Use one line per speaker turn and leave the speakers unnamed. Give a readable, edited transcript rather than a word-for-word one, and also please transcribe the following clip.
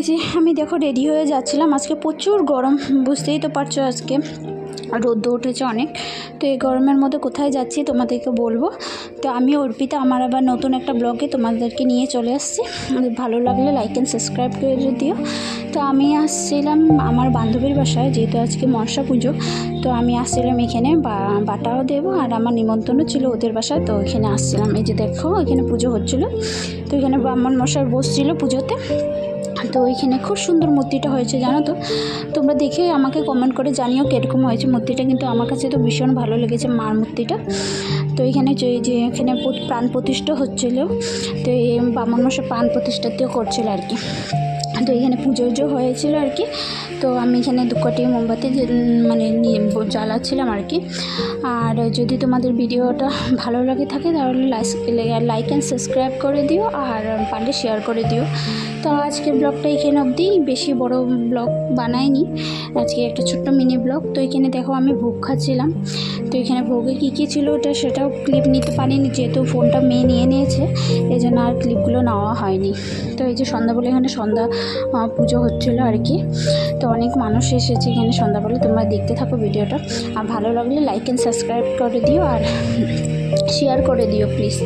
এই যে আমি দেখো রেডি হয়ে যাচ্ছিলাম। আজকে প্রচুর গরম, বুঝতেই তো পারছো, আজকে রোদ্দ উঠেছে অনেক। তো এই গরমের মধ্যে কোথায় যাচ্ছি তোমাদেরকে বলবো। তো আমি অর্পিতা, আমার আবার নতুন একটা ব্লগে তোমাদেরকে নিয়ে চলে আসছি। ভালো লাগলে লাইক অ্যান্ড সাবস্ক্রাইব করে দিও। তো আমি আসছিলাম আমার বান্ধবীর বাসায়, যেহেতু আজকে মনসা পুজো। তো আমি আসছিলাম এখানে বাটাও দেবো, আর আমার নিমন্ত্রণও ছিল ওদের বাসায়। তো এখানে আসছিলাম, এই যে দেখো এখানে পুজো হচ্ছিলো। তো এখানে ব্রাহ্মণ মশাই বসছিল পুজোতে। তো এইখানে খুব সুন্দর মূর্তিটা হয়েছে, জানো তো। তোমরা দেখে আমাকে কমেন্ট করে জানিও কীরকম হয়েছে মূর্তিটা, কিন্তু আমার কাছে তো ভীষণ ভালো লেগেছে মার মূর্তিটা। তো এইখানে যে এখানে প্রাণ প্রতিষ্ঠা হচ্ছিলো, তো এই বামন মশাই প্রাণ প্রতিষ্ঠাতেও করছিল আর কি। তো এখানে পুজো হয়েছিল আর কি। তো আমি এখানে 2 কোটি মোমবাতি মানে জ্বালাচ্ছিলাম আর কি। আর যদি তোমাদের ভিডিওটা ভালো লাগে থাকে তাহলে লাইক অ্যান্ড সাবস্ক্রাইব করে দিও, আর পারলে শেয়ার করে দিও। তো আজকের ব্লগটা এখানে অবধি, বেশি বড় ব্লগ বানাইনি, আজকে একটা ছোট্ট মিনি ব্লগ। তো এখানে দেখো আমি ভোগ খাচ্ছিলাম। তো এখানে ভোগে কী কী ছিল সেটাও ক্লিপ নিতে পারিনি, যেহেতু ফোনটা মেয়ে নিয়ে নিয়েছে, এই জন্য আর ক্লিপগুলো নেওয়া হয়নি। তো এই যে সন্ধ্যাবেলা এখানে সন্ধ্যা পুজো হচ্ছিলো আর কি। তো অনেক মানুষ এসেছে এখানে সন্ধ্যাবেলা। তোমরা দেখতে থাকো ভিডিওটা, আর ভালো লাগলে লাইক অ্যান্ড সাবস্ক্রাইব করে দিও, আর শেয়ার করে দিও প্লিজ।